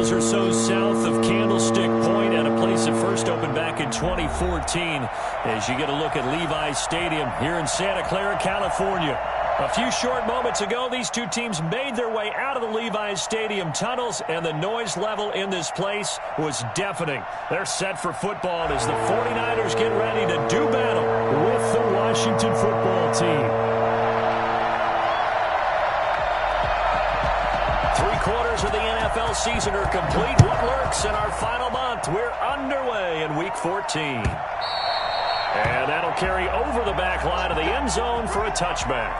miles or so south of Candlestick Point at a place that first opened back in 2014 as you get a look at Levi's Stadium here in Santa Clara, California. A few short moments ago, these two teams made their way out of the Levi's Stadium tunnels, and the noise level in this place was deafening. They're set for football as the 49ers get ready to do battle with the Washington football team. 3/4 of the NFL season are complete. What lurks in our final month? We're underway in Week 14. And that'll carry over the back line of the end zone for a touchback.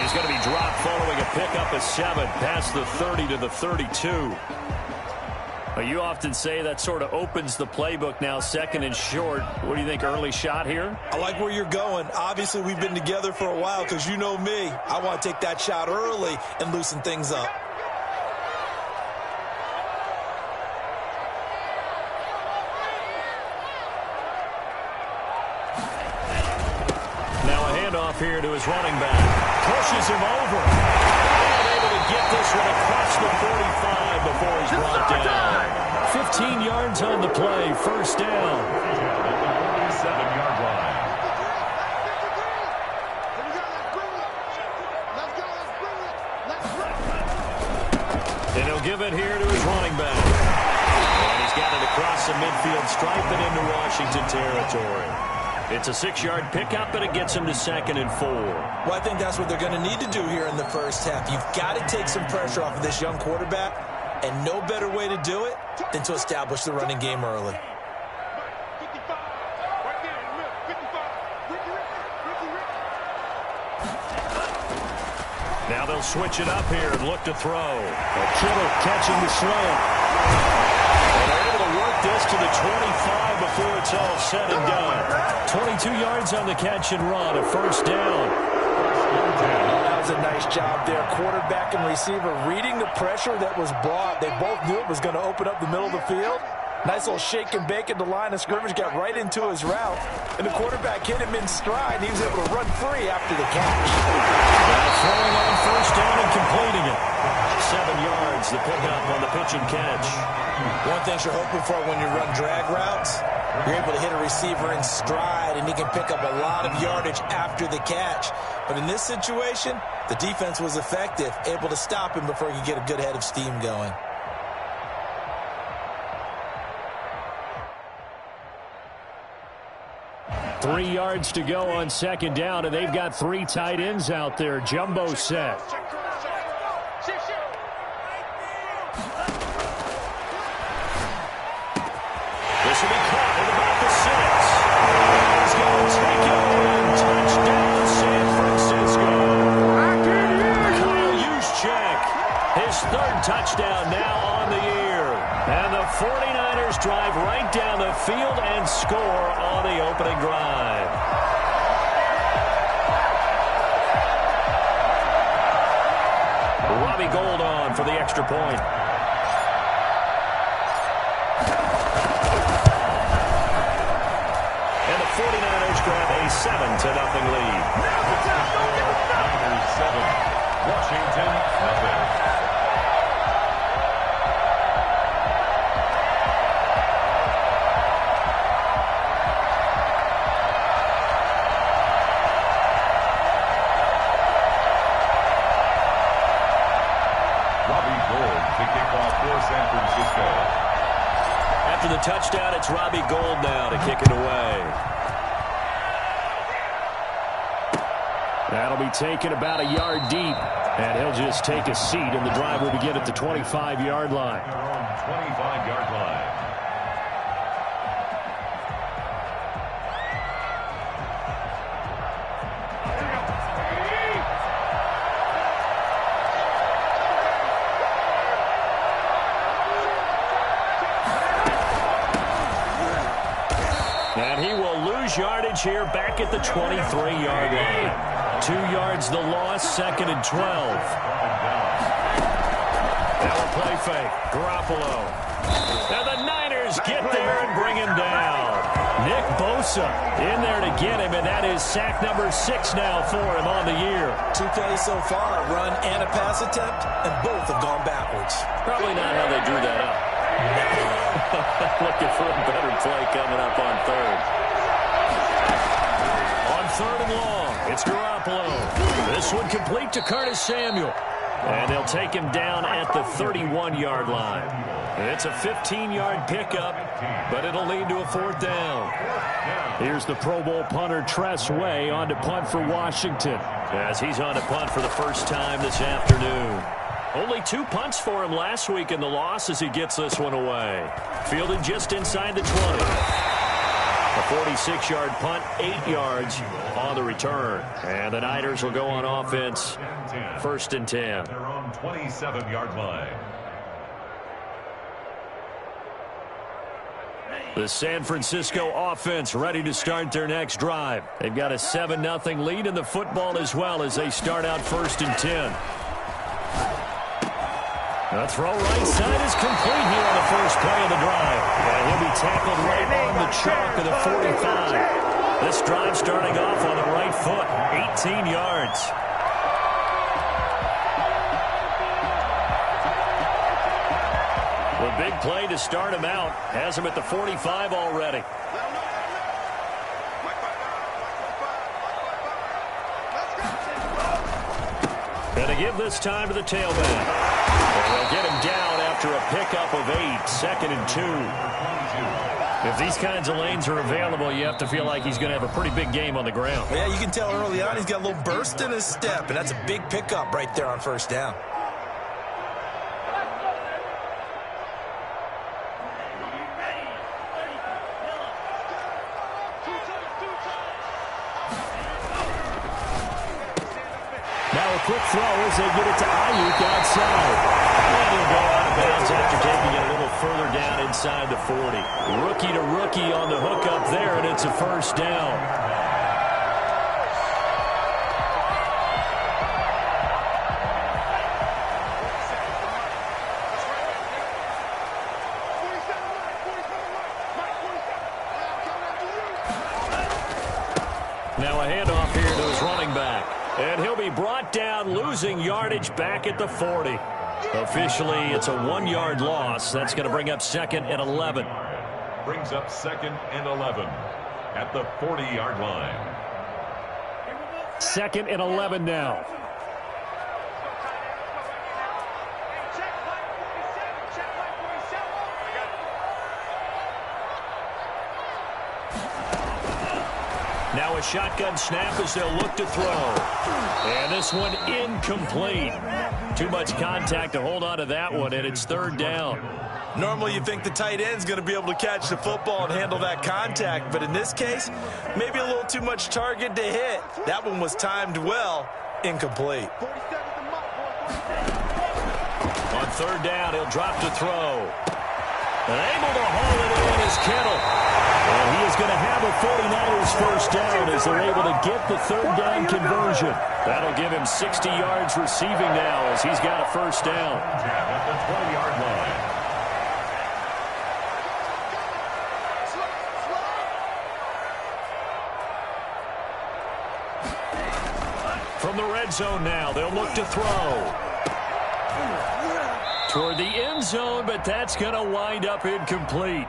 He's going to be dropped following a pickup of 7 past the 30 to the 32. You often say that sort of opens the playbook now, 2nd and short. What do you think, early shot here? I like where you're going. Obviously, we've been together for a while because you know me. I want to take that shot early and loosen things up. Now a handoff here to his running back. Pushes him over. And able to get this one across the 45 before he's brought down. 15 yards on the play. First down. 7-yard line. And he'll give it here to his running back. And he's got it across the midfield stripe and into Washington territory. It's a 6-yard pickup, and it gets him to 2nd and 4. Well, I think that's what they're going to need to do here in the first half. You've got to take some pressure off of this young quarterback, and no better way to do it than to establish the running game early. Now they'll switch it up here and look to throw. Kittle catching the slant. And they're able to work this to the 25 before it's all said and done. 22 yards on the catch and run, a first down. That was a nice job there. Quarterback and receiver reading the pressure that was brought. They both knew it was going to open up the middle of the field. Nice little shake and bake at the line of scrimmage, got right into his route. And the quarterback hit him in stride, and he was able to run free after the catch. Now throwing on first down and completing it. 7 yards, the pickup on the pitch and catch. One thing you're hoping for when you run drag routes, you're able to hit a receiver in stride, and he can pick up a lot of yardage after the catch. But in this situation, the defense was effective, able to stop him before he could get a good head of steam going. Three yards to go on second down, and they've got 3 tight ends out there. Jumbo set. This will be caught at about the 6. He's going to take it in. Touchdown, San Francisco. Kyle Juszczyk, his 3rd touchdown now on the year. And the 49ers drive right down the field and score on the opening drive. Robbie Gould on for the extra point. And the 49ers grab a 7-0 lead. Niners 7, Washington 0. San Francisco. After the touchdown, it's Robbie Gould now to kick it away. That'll be taken about a yard deep, and he'll just take a seat, and the drive will begin at the 25-yard line. 25-yard line. yardage here back at the 23-yard line. 2 yards the loss, 2nd and 12. Now a play fake. Garoppolo. Now the Niners get there and bring him down. Nick Bosa in there to get him, and that is sack number 6 now for him on the year. 2 plays so far, a run and a pass attempt, and both have gone backwards. Probably not how they drew that up. Looking for a better play coming up on 3rd. On 3rd and long, it's Garoppolo. This one complete to Curtis Samuel. And they'll take him down at the 31-yard line. It's a 15-yard pickup, but it'll lead to a 4th down. Here's the Pro Bowl punter Tress Way on to punt for Washington, as he's on to punt for the first time this afternoon. Only 2 punts for him last week in the loss as he gets this one away. Fielded just inside the 20. A 46-yard punt, 8 yards on the return. And the Niners will go on offense, 1st and 10. Their own 27-yard line. The San Francisco offense ready to start their next drive. They've got a 7-0 lead in the football as well as they start out 1st and 10. The throw right side is complete here on the first play of the drive. And he'll be tackled right on the chalk of the 45. This drive starting off on the right foot, 18 yards. The big play to start him out has him at the 45 already. And to give this time to the tailback. And they'll get him down after a pickup of 8, 2nd and 2. If these kinds of lanes are available, you have to feel like he's going to have a pretty big game on the ground. Yeah, you can tell early on he's got a little burst in his step, and that's a big pickup right there on 1st down. Quick throw as they get it to Ayuk outside. And he'll go out of bounds after taking it a little further down inside the 40. Rookie to rookie on the hook up there, and it's a 1st down. Now a handoff here to his running back. And he'll be brought down, losing yardage back at the 40. Officially, it's a 1-yard loss. That's going to bring up 2nd and 11. Brings up 2nd and 11 at the 40-yard line. 2nd and 11 now. Now a shotgun snap as they'll look to throw. And this one incomplete. Too much contact to hold on to that one, and it's 3rd down. Normally you think the tight end's going to be able to catch the football and handle that contact, but in this case, maybe a little too much target to hit. That one was timed well, incomplete. On 3rd down, he'll drop to throw. And able to haul it in is Kittle. And he is going to have a 49ers 1st down as they're able to get the 3rd down conversion. That'll give him 60 yards receiving now as he's got a 1st down. At the 20-yard line. From the red zone now, they'll look to throw. Toward the end zone, but that's going to wind up incomplete.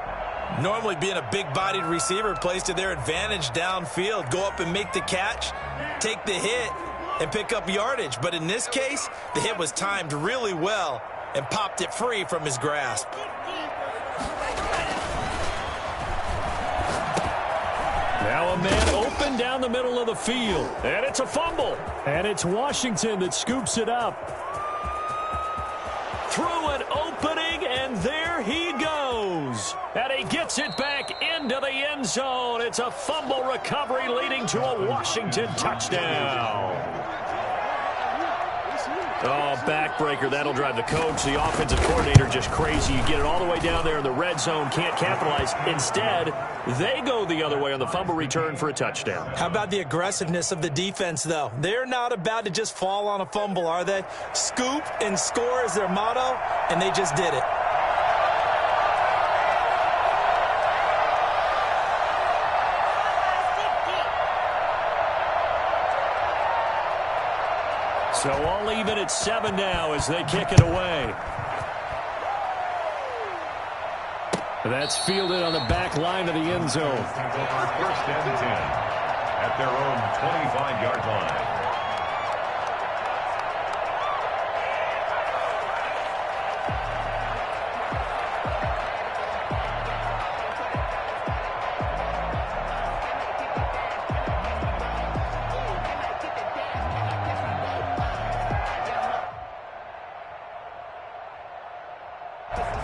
Normally being a big-bodied receiver plays to their advantage downfield. Go up and make the catch, take the hit, and pick up yardage. But in this case, the hit was timed really well and popped it free from his grasp. Now a man open down the middle of the field. And it's a fumble. And it's Washington that scoops it up. Through an opening, and there he goes. And he gets it back into the end zone. It's a fumble recovery leading to a Washington touchdown. Oh, backbreaker. That'll drive the coach, the offensive coordinator, just crazy. You get it all the way down there in the red zone, can't capitalize. Instead, they go the other way on the fumble return for a touchdown. How about the aggressiveness of the defense, though? They're not about to just fall on a fumble, are they? Scoop and score is their motto, and they just did it. So all even at 7 now as they kick it away. That's fielded on the back line of the end zone. First and 10 at their own 25-yard line.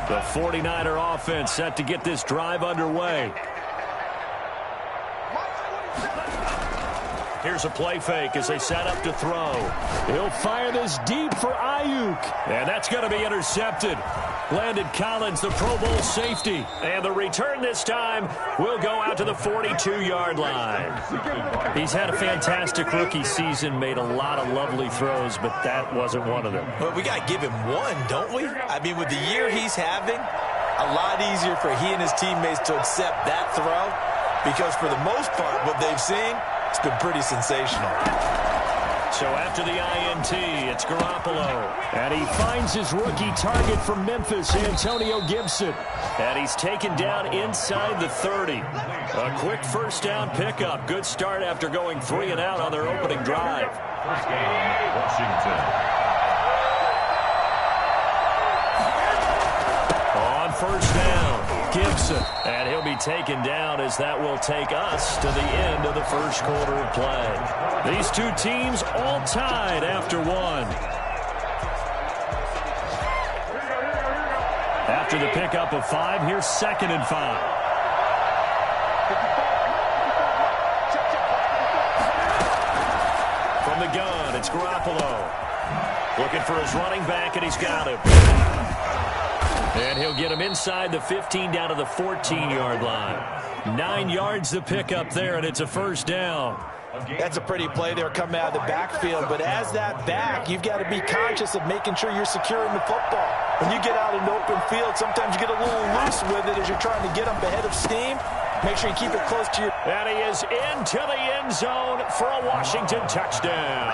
The 49er offense set to get this drive underway. Here's a play fake as they set up to throw. He'll fire this deep for Ayuk. And that's going to be intercepted. Landon Collins, the Pro Bowl safety. And the return this time will go out to the 42-yard line. He's had a fantastic rookie season, made a lot of lovely throws, but that wasn't one of them. Well, we got to give him one, don't we? I mean, with the year he's having, a lot easier for he and his teammates to accept that throw because for the most part, what they've seen, it's been pretty sensational. So after the INT, it's Garoppolo. And he finds his rookie target from Memphis, Antonio Gibson. And he's taken down inside the 30. A quick first down pickup. Good start after going 3 and out on their opening drive. First down, Washington. On first down, Gibson. And he'll be taken down as that will take us to the end of the first quarter of play. These two teams all tied after one. After the pickup of 5, here's 2nd and 5. From the gun, it's Garoppolo. Looking for his running back, and he's got him. And he'll get him inside the 15 down to the 14-yard line. 9 yards to pick up there, and it's a first down. That's a pretty play there coming out of the backfield. But as that back, you've got to be conscious of making sure you're securing the football. When you get out in the open field, sometimes you get a little loose with it as you're trying to get up ahead of steam. Make sure you keep it close to your... And he is into the end zone for a Washington touchdown.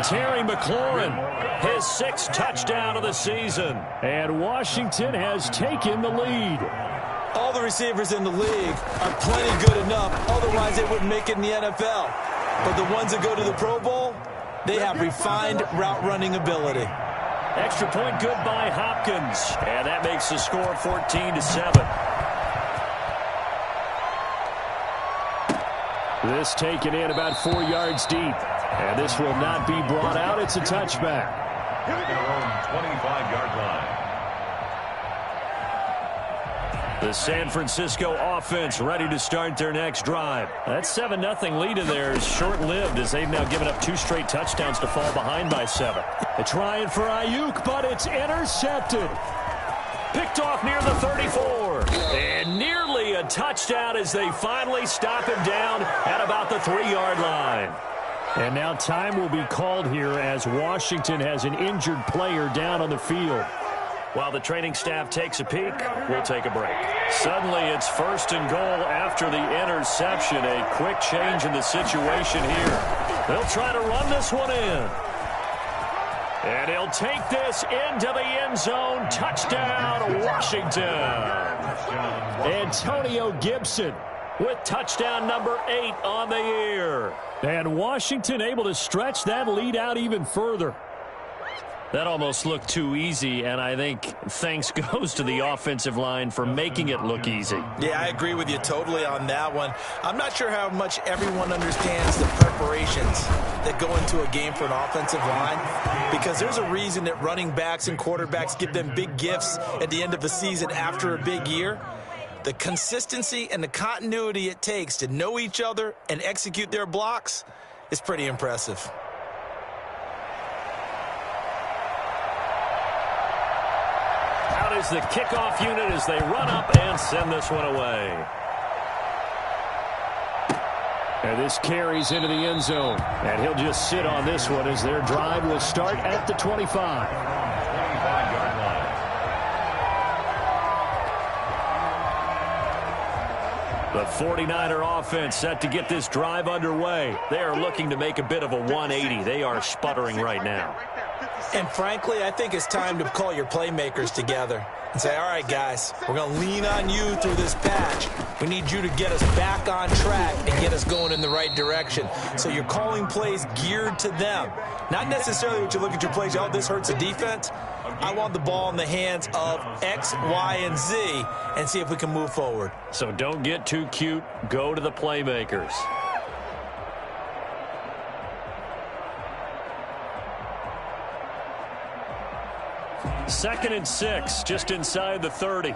Terry McLaurin, his 6th touchdown of the season. And Washington has taken the lead. All the receivers in the league are plenty good enough. Otherwise, they wouldn't make it in the NFL. But the ones that go to the Pro Bowl, they have refined route running ability. Extra point good by Hopkins. And that makes the score 14-7. This taken in about 4 yards deep. And this will not be brought out. It's a touchback. At their own 25-yard line. The San Francisco offense ready to start their next drive. That 7-0 lead in there is short-lived as they've now given up 2 straight touchdowns to fall behind by 7. They're trying for Ayuk, but it's intercepted. Picked off near the 34. And nearly a touchdown as they finally stop him down at about the 3-yard line. And now time will be called here as Washington has an injured player down on the field. While the training staff takes a peek, we'll take a break. Suddenly, it's 1st and goal after the interception. A quick change in the situation here. They'll try to run this one in. And he'll take this into the end zone. Touchdown, Washington. Antonio Gibson with touchdown number 8 on the year. And Washington able to stretch that lead out even further. That almost looked too easy, and I think thanks goes to the offensive line for making it look easy. Yeah, I agree with you totally on that one. I'm not sure how much everyone understands the preparations that go into a game for an offensive line, because there's a reason that running backs and quarterbacks give them big gifts at the end of a season after a big year. The consistency and the continuity it takes to know each other and execute their blocks is pretty impressive. is the kickoff unit as they run up and send this one away. And this carries into the end zone. And he'll just sit on this one as their drive will start at the 25. 25-yard line. The 49er offense set to get this drive underway. They are looking to make a bit of a 180. They are sputtering right now. And frankly, I think it's time to call your playmakers together and say, all right, guys, we're going to lean on you through this patch. We need you to get us back on track and get us going in the right direction. So you're calling plays geared to them. Not necessarily what you look at your plays, oh, this hurts the defense. I want the ball in the hands of X, Y, and Z and see if we can move forward. So don't get too cute. Go to the playmakers. Second and 6, just inside the 30.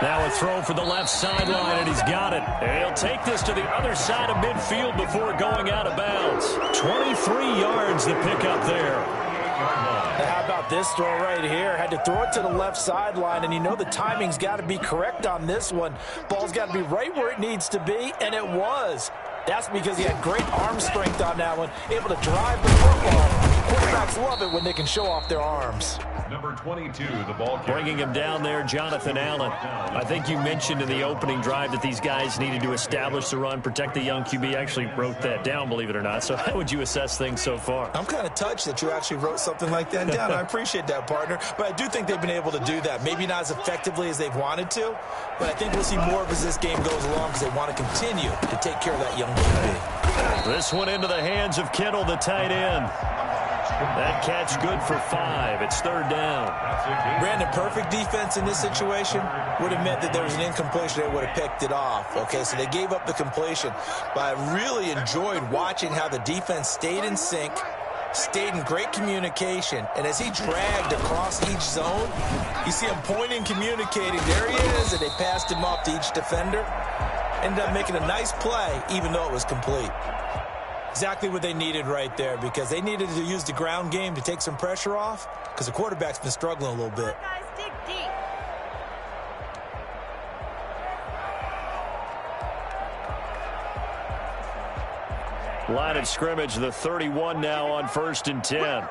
Now a throw for the left sideline, and he's got it. And he'll take this to the other side of midfield before going out of bounds. 23 yards to pick up there. How about this throw right here? Had to throw it to the left sideline, and you know the timing's got to be correct on this one. Ball's got to be right where it needs to be, and it was. That's because he had great arm strength on that one, able to drive the football. Quarterbacks love it when they can show off their arms. Number 22, the ball carrier. Bringing him down there, Jonathan Allen. I think you mentioned in the opening drive that these guys needed to establish the run, protect the young QB. I actually wrote that down, believe it or not. So how would you assess things so far? I'm kind of touched that you actually wrote something like that down. I appreciate that, partner. But I do think they've been able to do that. Maybe not as effectively as they've wanted to, but I think we'll see more of as this game goes along because they want to continue to take care of that young QB. This one into the hands of Kittle, the tight end. That catch good for 5. It's third down. Brandon, perfect defense in this situation would have meant that there was an incompletion. They would have picked it off. Okay, so they gave up the completion. But I really enjoyed watching how the defense stayed in sync, stayed in great communication, and as he dragged across each zone, you see him pointing, communicating. There he is, and they passed him off to each defender. Ended up making a nice play, even though it was complete. Exactly what they needed right there, because they needed to use the ground game to take some pressure off, because the quarterback's been struggling a little bit. Guys, dig deep. Line of scrimmage, the 31 now on 1st and 10.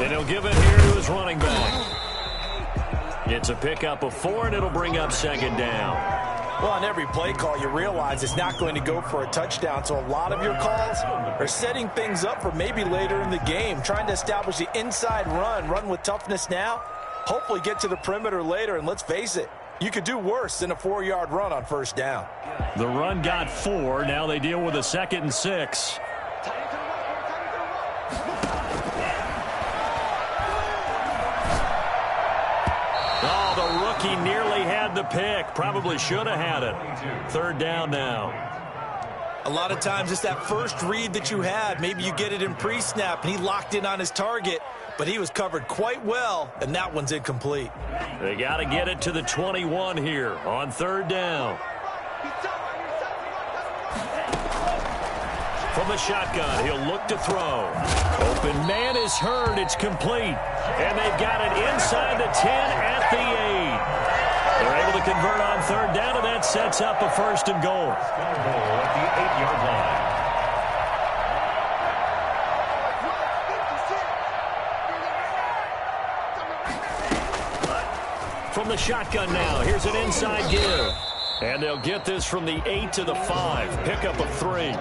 And he'll give it here to his running back. It's a pickup of 4, and it'll bring up second down. Well, on every play call, you realize it's not going to go for a touchdown, so a lot of your calls are setting things up for maybe later in the game, trying to establish the inside run with toughness now, hopefully get to the perimeter later, and let's face it, you could do worse than a 4-yard run on first down. The run got 4. Now they deal with a 2nd and 6. Oh, the rookie nearly had the pick. Probably should have had it. Third down now. A lot of times it's that first read that you had. Maybe you get it in pre-snap, and he locked in on his target, but he was covered quite well, and that one's incomplete. They got to get it to the 21 here on third down. From the shotgun, he'll look to throw. Open man is heard. It's complete. And they've got it inside the 10 at the 8. They're able to convert on third down, and that sets up a 1st and goal. At the 8-yard line. From the shotgun now, here's an inside give. And they'll get this from the 8 to the 5. Pickup of 3.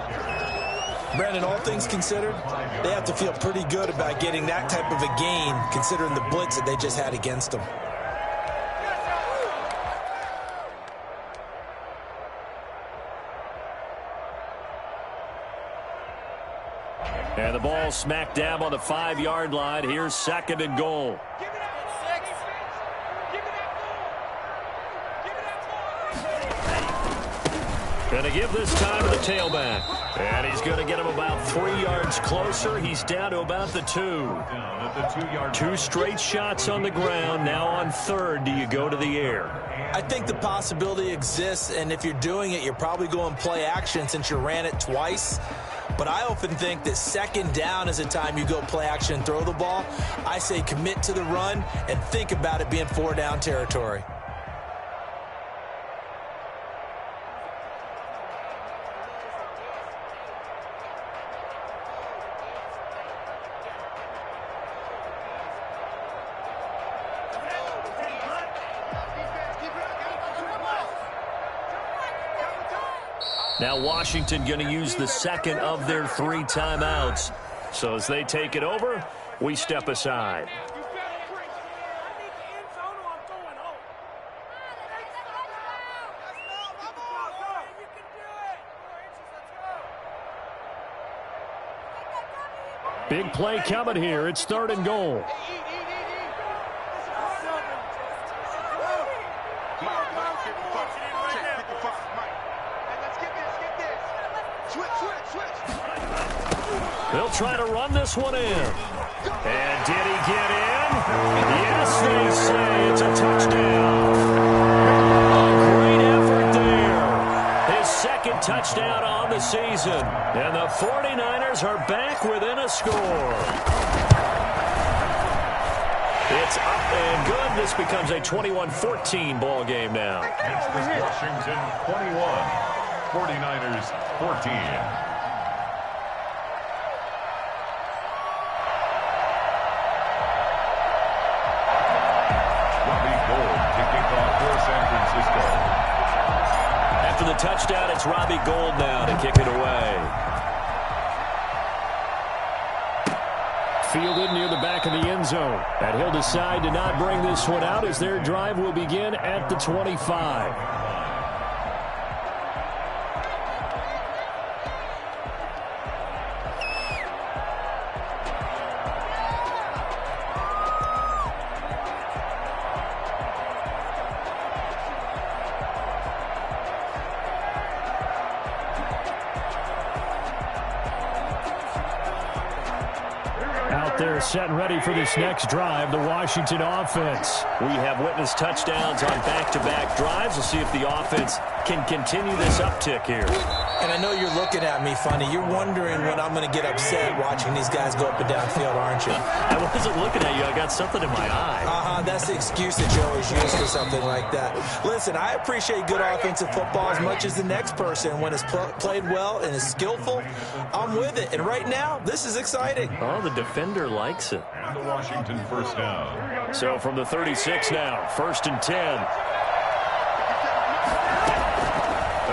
Brandon, all things considered, they have to feel pretty good about getting that type of a gain, considering the blitz that they just had against them. And the ball smack dab on the 5-yard line. Here's 2nd and goal. Going to give this time to the tailback. And he's going to get him about 3 yards closer. He's down to about the 2. 2 straight shots on the ground. Now on 3rd, do you go to the air? I think the possibility exists, and if you're doing it, you're probably going play action since you ran it twice. But I often think that 2nd down is a time you go play action and throw the ball. I say commit to the run and think about it being 4 down territory. Now Washington going to use the 2nd of their 3 timeouts. So as they take it over, we step aside. Big play coming here. It's 3rd and goal. They'll try to run this one in. And did he get in? Yes, they say it's a touchdown. A great effort there. His 2nd touchdown on the season. And the 49ers are back within a score. It's up and good. This becomes a 21-14 ball game now. Washington 21, 49ers 14. After the touchdown, it's Robbie Gould now to kick it away. Fielded near the back of the end zone. And he'll decide to not bring this one out as their drive will begin at the 25. Set and ready for this next drive, the Washington offense. We have witnessed touchdowns on back-to-back drives. We'll see if the offense can continue this uptick here. And I know you're looking at me funny. You're wondering when I'm going to get upset watching these guys go up and down field, aren't you? I wasn't looking at you. I got something in my eye. That's the excuse that you always use for something like that. Listen, I appreciate good offensive football as much as the next person. When it's played well and is skillful, I'm with it. And right now, this is exciting. Oh, the defender likes it. And the Washington 1st down. So from the 36 now, 1st and 10.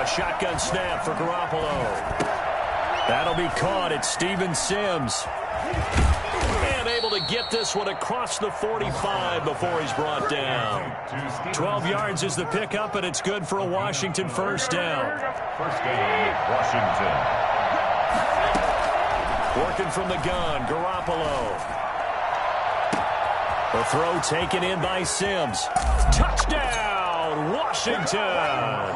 A shotgun snap for Garoppolo. That'll be caught at Steven Sims. And able to get this one across the 45 before he's brought down. 12 yards is the pickup, and it's good for a Washington 1st down. 1st down, Washington. Working from the gun, Garoppolo. The throw taken in by Sims. Touchdown, Washington!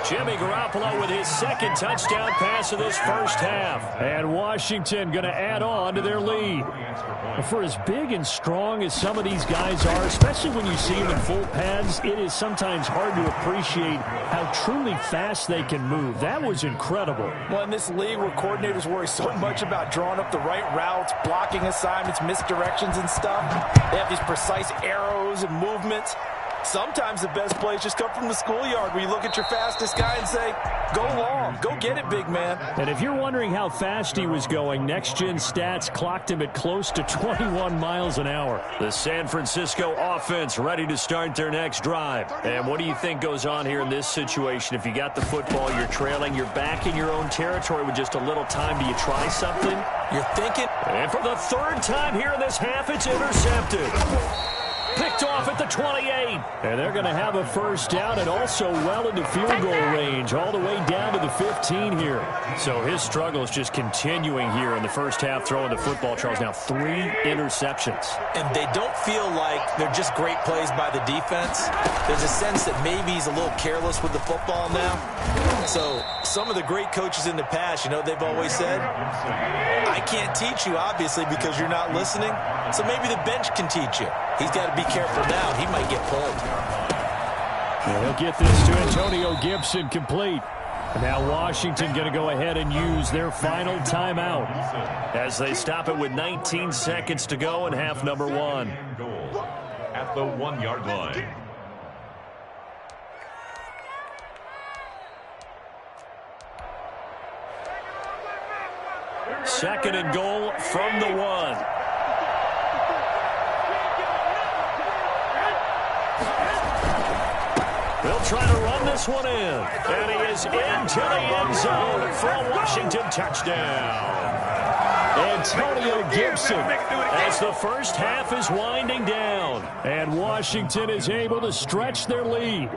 Jimmy Garoppolo with his 2nd touchdown pass of this 1st half. And Washington going to add on to their lead. For as big and strong as some of these guys are, especially when you see them in full pads, it is sometimes hard to appreciate how truly fast they can move. That was incredible. Well, in this league where coordinators worry so much about drawing up the right routes, blocking assignments, misdirections and stuff, they have these precise arrows and movements. Sometimes the best plays just come from the schoolyard where you look at your fastest guy and say, go long, go get it, big man. And if you're wondering how fast he was going, next-gen stats clocked him at close to 21 miles an hour. The San Francisco offense ready to start their next drive. And what do you think goes on here in this situation? If you got the football, you're trailing, you're back in your own territory with just a little time. Do you try something? You're thinking. And for the 3rd time here in this half, it's intercepted. Picked off at the 28. And they're going to have a first down and also well into field goal range, all the way down to the 15 here. So his struggle is just continuing here in the first half, throwing the football. Charles, now 3 interceptions. And they don't feel like they're just great plays by the defense. There's a sense that maybe he's a little careless with the football now. So some of the great coaches in the past, you know, they've always said, I can't teach you, obviously, because you're not listening. So maybe the bench can teach you. He's got to be careful now. He might get pulled. And he'll get this to Antonio Gibson complete. And now Washington going to go ahead and use their final timeout as they stop it with 19 seconds to go in half number 1. At the 1-yard line. Second and goal from the 1. They'll try to run this one in. And he is into the end zone for a Washington touchdown. Antonio Gibson as the first half is winding down. And Washington is able to stretch their lead.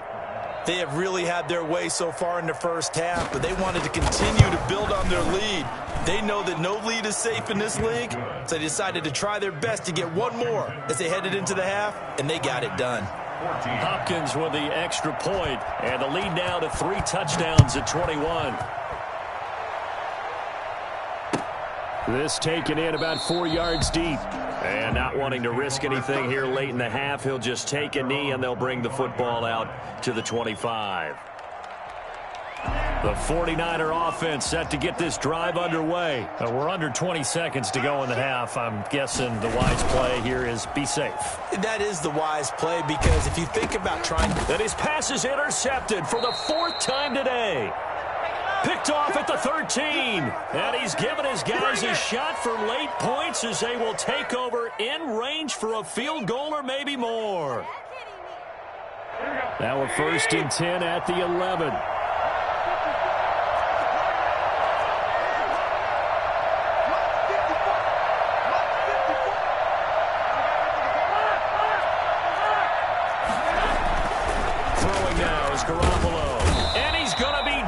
They have really had their way so far in the first half, but they wanted to continue to build on their lead. They know that no lead is safe in this league, so they decided to try their best to get one more as they headed into the half, and they got it done. Hopkins with the extra point, and the lead now to 3 touchdowns at 21. This taken in about 4 yards deep. And not wanting to risk anything here late in the half, he'll just take a knee, and they'll bring the football out to the 25. The 49er offense set to get this drive underway. We're under 20 seconds to go in the half. I'm guessing the wise play here is be safe. That is the wise play, because if you think about trying... And his pass is intercepted for the 4th time today. Picked off at the 13. And he's given his guys a shot for late points as they will take over in range for a field goal or maybe more. Now a 1st and 10 at the 11.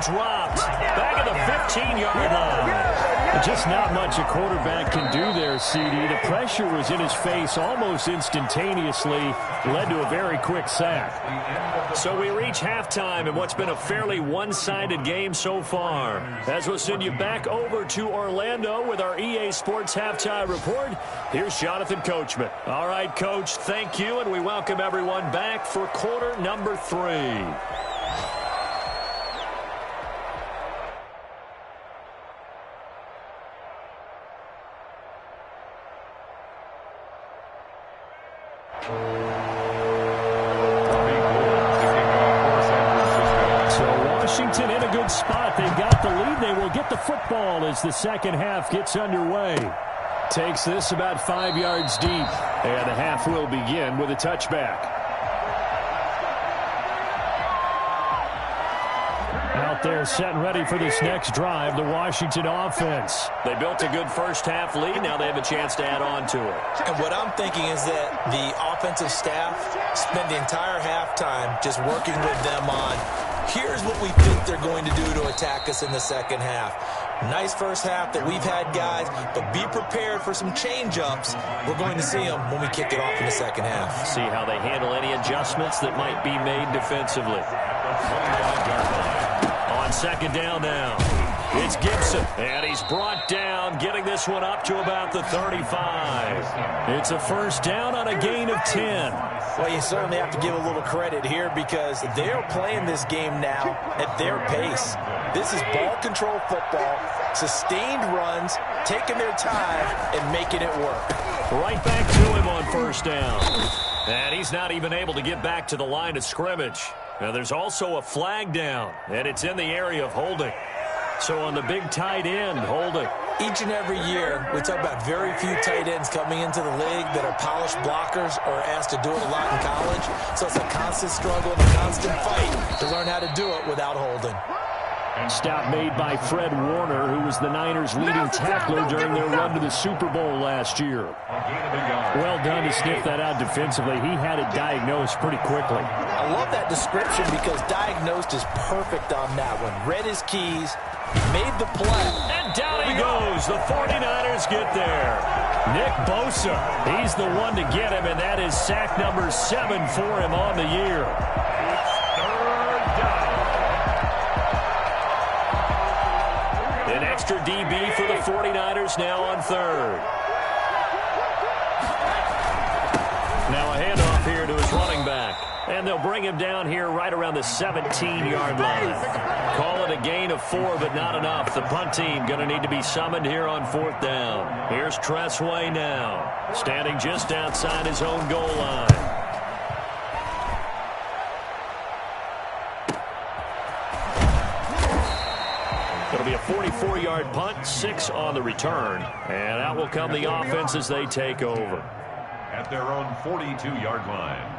Dropped back at the 15-yard line. Just not much a quarterback can do there, CD. The pressure was in his face almost instantaneously. Led to a very quick sack. So we reach halftime in what's been a fairly one-sided game so far. As we'll send you back over to Orlando with our EA Sports Halftime Report. Here's Jonathan Coachman. All right, Coach, thank you, and we welcome everyone back for quarter number 3. Washington in a good spot. They've got the lead. They will get the football as the second half gets underway. Takes this about 5 yards deep. And the half will begin with a touchback. Out there set and ready for this next drive, the Washington offense. They built a good first half lead. Now they have a chance to add on to it. And what I'm thinking is that the offensive staff spent the entire halftime just working with them on, here's what we think they're going to do to attack us in the second half. Nice first half that we've had, guys, but be prepared for some change-ups. We're going to see them when we kick it off in the second half. See how they handle any adjustments that might be made defensively. On second down now, it's Gibson, and he's brought down, getting this one up to about the 35. It's a first down on a gain of 10. Well, you certainly have to give a little credit here because they're playing this game now at their pace. This is ball control football, sustained runs, taking their time and making it work. Right back to him on first down. And he's not even able to get back to the line of scrimmage. Now there's also a flag down, and it's in the area of holding. So on the big tight end, holding. Each and every year, we talk about very few tight ends coming into the league that are polished blockers or asked to do it a lot in college. So it's a constant struggle and a constant fight to learn how to do it without holding. Stop made by Fred Warner, who was the Niners' leading tackler during their run to the Super Bowl last year. Well done to sniff that out defensively. He had it diagnosed pretty quickly. I love that description because diagnosed is perfect on that one. Read his keys, made the play. And down he goes. The 49ers get there. Nick Bosa, he's the one to get him, and that is sack number 7 for him on the year. An extra DB for the 49ers now on third. Now a handoff here to his running back. And they'll bring him down here right around the 17-yard line. Call it a gain of 4, but not enough. The punt team going to need to be summoned here on 4th down. Here's Tressway now, standing just outside his own goal line. It'll be a 44-yard punt, 6 on the return. And out will come the offense as they take over. At their own 42-yard line.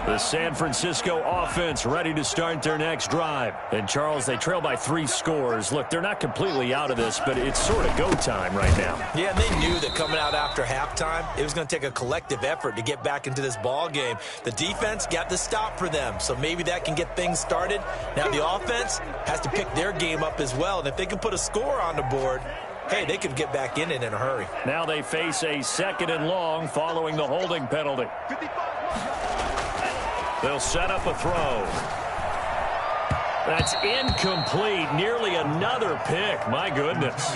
The San Francisco offense ready to start their next drive. And, Charles, they trail by 3 scores. Look, they're not completely out of this, but it's sort of go time right now. Yeah, and they knew that coming out after halftime, it was going to take a collective effort to get back into this ball game. The defense got the stop for them, so maybe that can get things started. Now the offense has to pick their game up as well, and if they can put a score on the board, hey, they could get back in it in a hurry. Now they face a 2nd and long following the holding penalty. They'll set up a throw. That's incomplete. Nearly another pick. My goodness.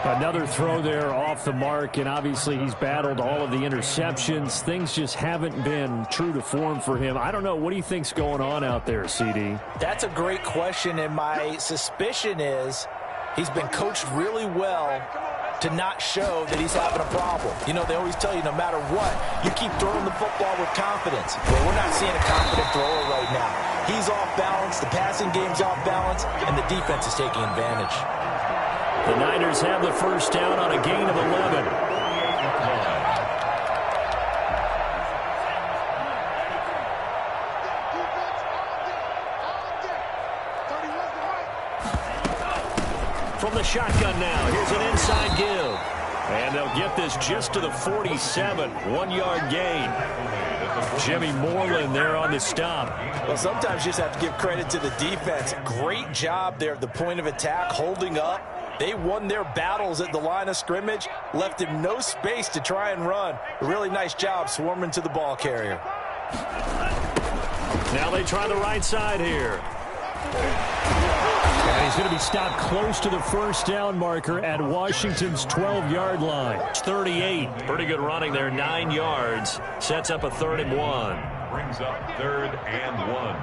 Another throw there off the mark, and obviously he's battled all of the interceptions. Things just haven't been true to form for him. I don't know. What do you think's going on out there, CD? That's a great question, and my suspicion is he's been coached really well to not show that he's having a problem. You know, they always tell you no matter what, you keep throwing the football with confidence. Well, we're not seeing a confident thrower right now. He's off balance, the passing game's off balance, and the defense is taking advantage. The Niners have the first down on a gain of 11. From the shotgun now, here's an inside give. And they'll get this just to the 47, 1-yard gain. Jimmy Moreland there on the stop. Well, sometimes you just have to give credit to the defense. Great job there at the point of attack, holding up. They won their battles at the line of scrimmage, left him no space to try and run. A really nice job swarming to the ball carrier. Now they try the right side here. And he's going to be stopped close to the first down marker at Washington's 12-yard line. 38. Pretty good running there, 9 yards. Sets up a 3rd and 1. Brings up 3rd and 1.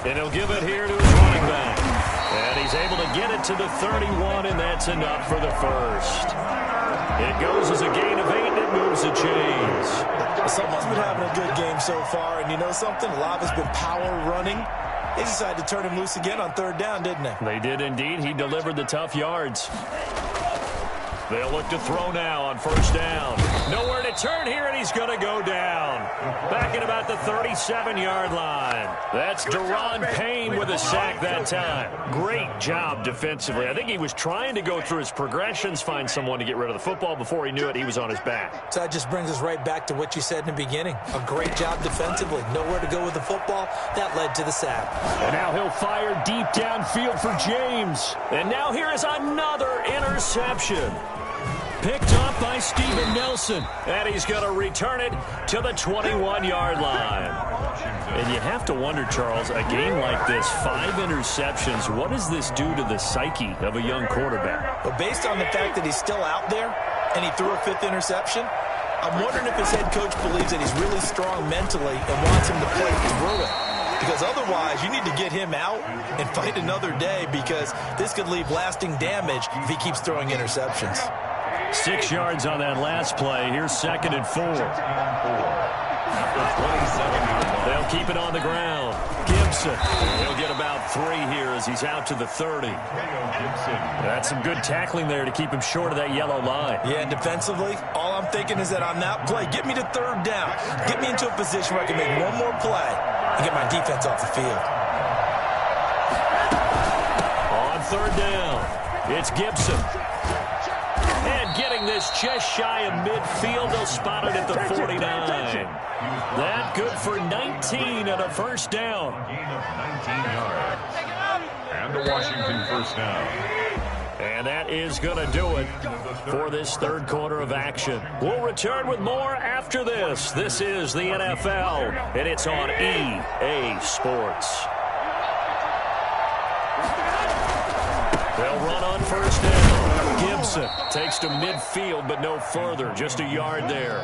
And he'll give it here to his running back. And he's able to get it to the 31, and that's enough for the first. It goes as a gain of 8, and it moves the chains. Someone's been having a good game so far, and you know something? A lot has been power running. They decided to turn him loose again on 3rd down, didn't they? They did indeed. He delivered the tough yards. They'll look to throw now on 1st down. Nowhere to turn here, and he's going to go down. Back at about the 37-yard line. That's Deron Payne with a sack that time. Great job defensively. I think he was trying to go through his progressions, find someone to get rid of the football. Before he knew it, he was on his back. So that just brings us right back to what you said in the beginning. A great job defensively. Nowhere to go with the football. That led to the sack. And now he'll fire deep downfield for James. And now here is another interception. Picked up by Steven Nelson. And he's going to return it to the 21-yard line. And you have to wonder, Charles, a game like this, 5 interceptions, what does this do to the psyche of a young quarterback? But based on the fact that he's still out there and he threw a 5th interception, I'm wondering if his head coach believes that he's really strong mentally and wants him to play through it. Because otherwise, you need to get him out and fight another day, because this could leave lasting damage if he keeps throwing interceptions. 6 yards on that last play. Here's 2nd and 4. They'll keep it on the ground. Gibson. He'll get about 3 here as he's out to the 30. That's some good tackling there to keep him short of that yellow line. Yeah, and defensively, all I'm thinking is that on that play, get me to 3rd down. Get me into a position where I can make one more play and get my defense off the field. On 3rd down, it's Gibson. And getting this just shy of midfield, they'll spot it at the 49. That good for 19 and a first down. Gain of 19 yards. And a Washington first down. And that is going to do it for this 3rd quarter of action. We'll return with more after this. This is the NFL, and it's on EA Sports. They'll run on first down. Gibson takes to midfield, but no further. Just a yard there.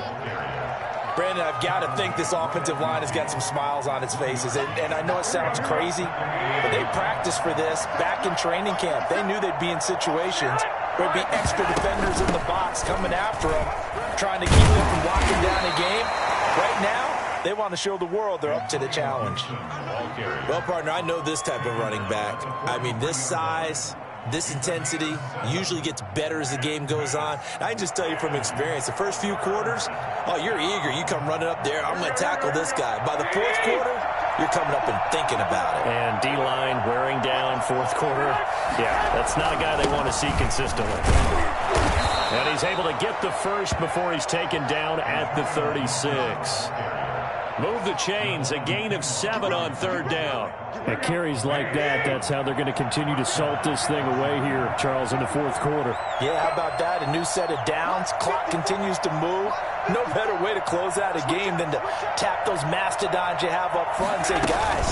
Brandon, I've got to think this offensive line has got some smiles on its faces. And I know it sounds crazy, but they practiced for this back in training camp. They knew they'd be in situations where there'd be extra defenders in the box coming after them, trying to keep them from locking down a game. Right now, they want to show the world they're up to the challenge. Well, partner, I know this type of running back. I mean, this size, this intensity usually gets better as the game goes on. I can just tell you from experience, the first few quarters, oh, you're eager. You come running up there, I'm going to tackle this guy. By the 4th quarter, you're coming up and thinking about it. And D-line wearing down 4th quarter. Yeah, that's not a guy they want to see consistently. And he's able to get the first before he's taken down at the 36. Move the chains, a gain of 7 on 3rd down. At carries like that, that's how they're going to continue to salt this thing away here, Charles, in the 4th quarter. Yeah, how about that? A new set of downs. Clock continues to move. No better way to close out a game than to tap those mastodons you have up front and say, guys,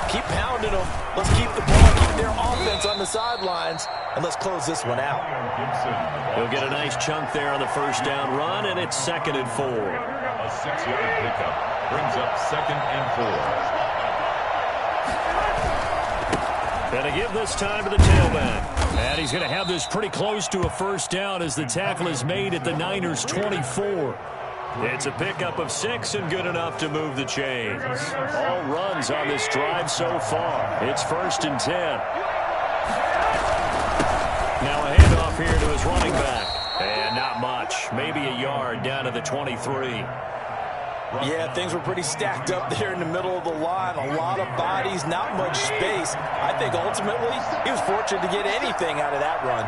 keep pounding them. Let's keep the ball, keep their offense on the sidelines, and let's close this one out. He'll get a nice chunk there on the first down run, and it's 2nd and 4. A 6-yard pickup brings up 2nd and 4. Going to give this time to the tailback. And he's going to have this pretty close to a first down as the tackle is made at the Niners' 24. It's a pickup of 6 and good enough to move the chains. All runs on this drive so far. It's 1st and 10. Now a handoff here to his running back. And not much. Maybe a yard down to the 23. Yeah, things were pretty stacked up there in the middle of the line. A lot of bodies, not much space. I think ultimately he was fortunate to get anything out of that run.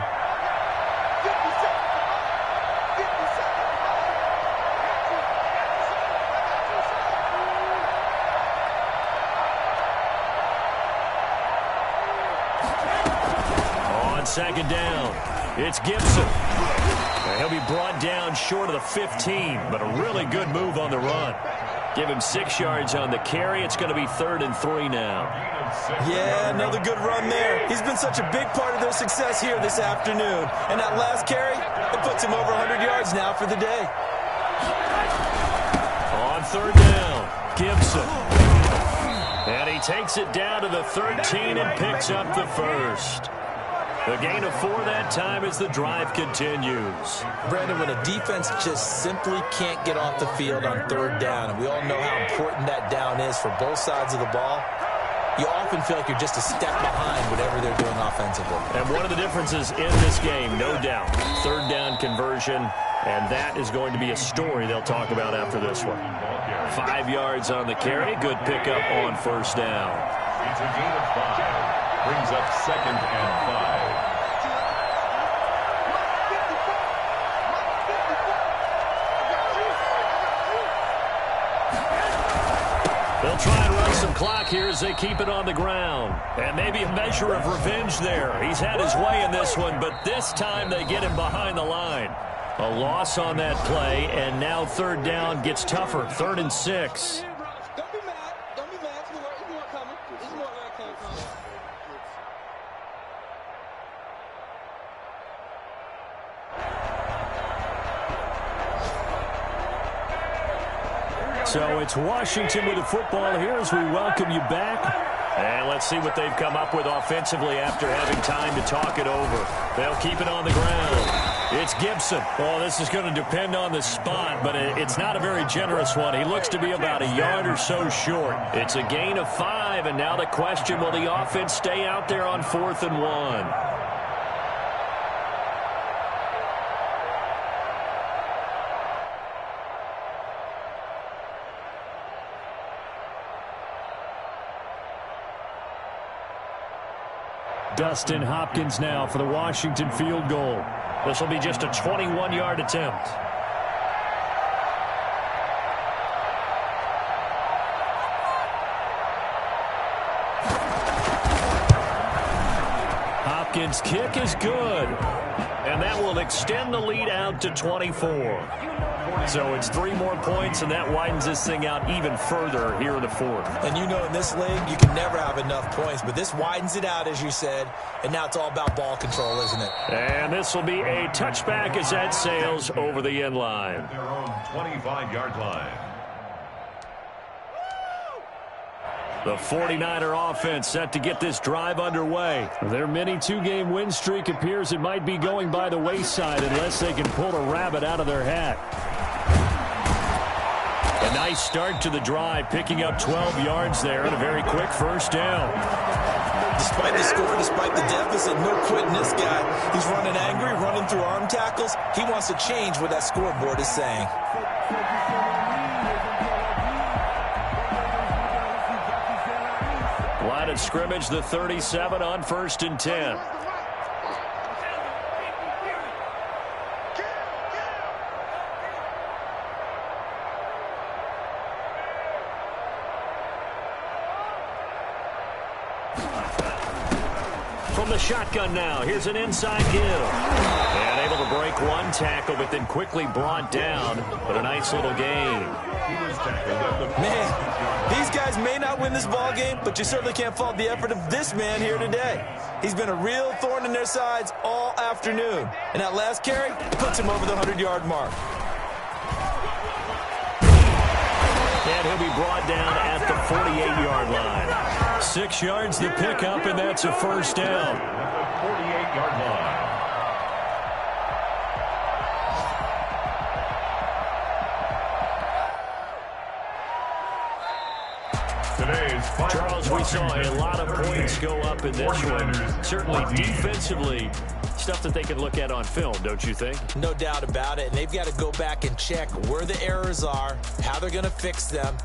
On 2nd down, it's Gibson. He'll be brought down short of the 15, but a really good move on the run. Give him 6 yards on the carry. It's going to be 3rd and 3 now. Yeah, another good run there. He's been such a big part of their success here this afternoon. And that last carry, it puts him over 100 yards now for the day. On 3rd down, Gibson. And he takes it down to the 13 and picks up the first. A gain of 4 that time as the drive continues. Brandon, when a defense just simply can't get off the field on 3rd down, and we all know how important that down is for both sides of the ball, you often feel like you're just a step behind whatever they're doing offensively. And one of the differences in this game, no doubt, 3rd down conversion, and that is going to be a story they'll talk about after this one. 5 yards on the carry, good pickup on first down. It's a gain of 5. Brings up 2nd and 5. They'll try and run some clock here as they keep it on the ground. And maybe a measure of revenge there. He's had his way in this one, but this time they get him behind the line. A loss on that play, and now 3rd down gets tougher. 3rd and 6. Don't be mad. Don't be mad. There's more coming. There's more coming. So it's Washington with the football here as we welcome you back. And let's see what they've come up with offensively after having time to talk it over. They'll keep it on the ground. It's Gibson. Well, this is going to depend on the spot, but it's not a very generous one. He looks to be about a yard or so short. It's a gain of 5, and now the question, will the offense stay out there on 4th and 1? Dustin Hopkins now for the Washington field goal. This will be just a 21-yard attempt. Hopkins' kick is good. And that will extend the lead out to 24. So it's 3 more points, and that widens this thing out even further here in the 4th. And you know, in this league, you can never have enough points, but this widens it out, as you said, and now it's all about ball control, isn't it? And this will be a touchback as that sails over the end line. Their own 25-yard line. The 49er offense set to get this drive underway. Their mini 2-game win streak appears it might be going by the wayside unless they can pull a rabbit out of their hat. A nice start to the drive, picking up 12 yards there and a very quick first down. Despite the score, despite the deficit, no quitting this guy. He's running angry, running through arm tackles. He wants to change what that scoreboard is saying. Line of scrimmage, the 37 on 1st and 10. From the shotgun now, here's an inside give. And able to break one tackle, but then quickly brought down. But a nice little gain. Man, these guys may not win this ball game, but you certainly can't fault the effort of this man here today. He's been a real thorn in their sides all afternoon. And that last carry puts him over the 100-yard mark. And he'll be brought down at the 48-yard line. 6 yards the pickup, and that's a first down. At the 48-yard line. Charles, we saw a lot of points go up in this one. Certainly defensively, stuff that they can look at on film, don't you think? No doubt about it. And they've got to go back and check where the errors are, how they're going to fix them.